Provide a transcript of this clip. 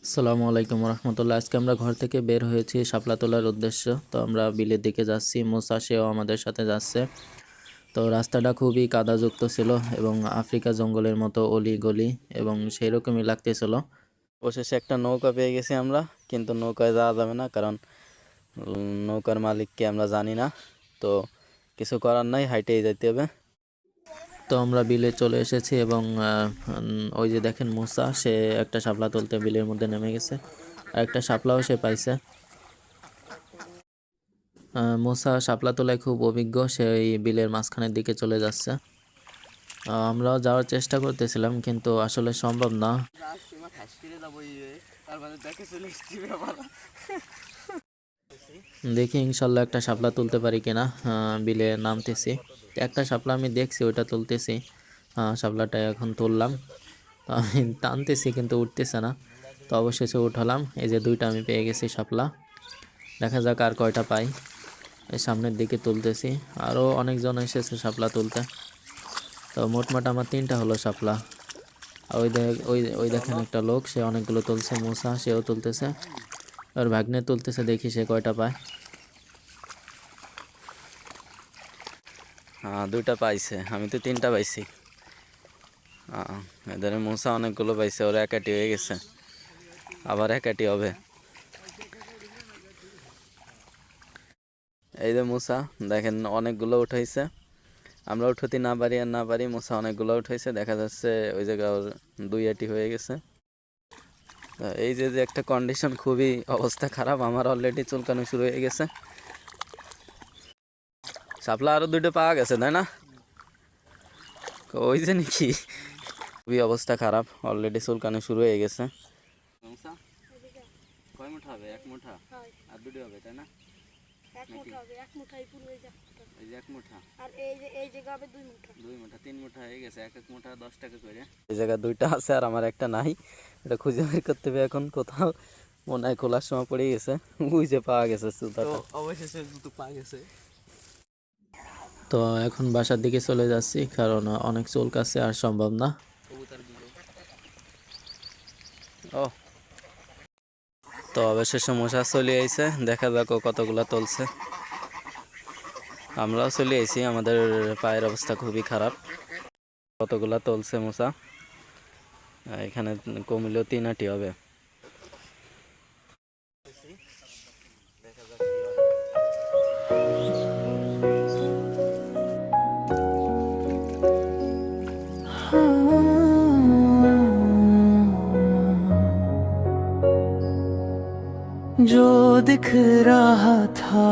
আসসালামু আলাইকুম রহমতুল্লাহ। আজকে আমরা ঘর থেকে বের হয়েছি শাপলা তোলার উদ্দেশ্য। তো আমরা বিলের দিকে যাচ্ছি, মুসা সেও আমাদের সাথে যাচ্ছে। তো রাস্তাটা খুবই কাদাযুক্ত ছিল এবং আফ্রিকা জঙ্গলের মতো অলি গলি এবং সেই রকমই লাগতেছিল। অবশেষে একটা নৌকা পেয়ে গেছি আমরা, কিন্তু নৌকায় যাওয়া যাবে না, কারণ নৌকার মালিককে আমরা জানি না। তো কিছু করার নাই, হাইটেই যেতে হবে। তো আমরা বিলে চলে এসেছি এবং ওই যে দেখেন মুসা, সে একটা শাপলা তুলতে বিলের মধ্যে নেমে গেছে আর একটা শাপলাও সে পাইছে। মুসা শাপলা তোলায় খুব অভিজ্ঞ, সে এই বিলের মাঝখানের দিকে চলে যাচ্ছে। আমরাও যাওয়ার চেষ্টা করতেছিলাম, কিন্তু আসলে সম্ভব না। দেখি ইনশাল্লাহ একটা শাপলা তুলতে পারি কিনা। বিলে নামতেছি, একটা শাপলা আমি দেখছি, ওইটা তুলতেছি। শাপলাটা এখন তুললাম, তো আমি টানতেছি কিন্তু উঠতেছে না। তো অবশেষে উঠালাম, এই যে দুইটা আমি পেয়ে গেছি শাপলা। দেখা যাক আর কয়টা পাই। এই সামনের দিকে তুলতেছি, আরও অনেকজন এসেছে শাপলা তুলতে। তো মোটমাট আমার 3টা হলো শাপলা। আর ওই দেখেন একটা লোক, সে অনেকগুলো তুলছে। মুসা সেও তুলতেছে, আর ভাগ্নে তুলতেছে, দেখি সে কয়টা পায়। হ্যাঁ, 2টা পাইছে, আমি তো 3টা পাইছি। এদের মুসা অনেকগুলো পাইছে, ওরা একাটি হয়ে গেছে, আবার একাটি হবে। এই যে মুসা দেখেন অনেকগুলো উঠাইছে, আমরা উঠতে না পারি আর না পারি, মুসা অনেকগুলো উঠাইছে। দেখা যাচ্ছে ওই জায়গায় ওর 2 বটি হয়ে গেছে। এই যে যে একটা কন্ডিশন, খুবই অবস্থা খারাপ, আমার অলরেডি চুলকানো শুরু হয়ে গেছে। শাপলা আরো 2টা পাওয়া গেছে, তাই না? ওই যে নাকি, খুবই অবস্থা খারাপ, অলরেডি চুলকানো শুরু হয়ে গেছে। কয় মুঠা হবে? 1 মুঠা আর 2টা হবে, তাই না? 1 মুঠা হবে, 1 মুঠাই পুরো এই যে 1 মুঠা। এই যে 1 মুঠা আর এই জায়গা হবে 2 মুঠা। 2 মুঠা 3 মুঠা হয়ে গেছে, এক মুঠা 10 টাকা করে। এই জায়গায় 2টা আছে আর আমার একটা নাই, এটা খুঁজে বের করতে হবে এখন। কোথাও মনে হয় খোলার সময় পড়ে গেছে, বুঝে পাওয়া গেছে জুতাটা, অবশেষে জুতো পাওয়া গেছে। তো এখন বাসার দিকে চলে যাচ্ছি, কারণ অনেক চুলকাচ্ছে আর সম্ভব না। ও, তো অবশেষে মশা চলে আইছে, দেখা যাক ও কতগুলা তুলছে। আমরাও চলে আইছি, আমাদের পায়ের অবস্থা খুবই খারাপ। কতগুলা তুলছে মশা, এখানে কমিলেও 3 আটি হবে। जो दिख रहा था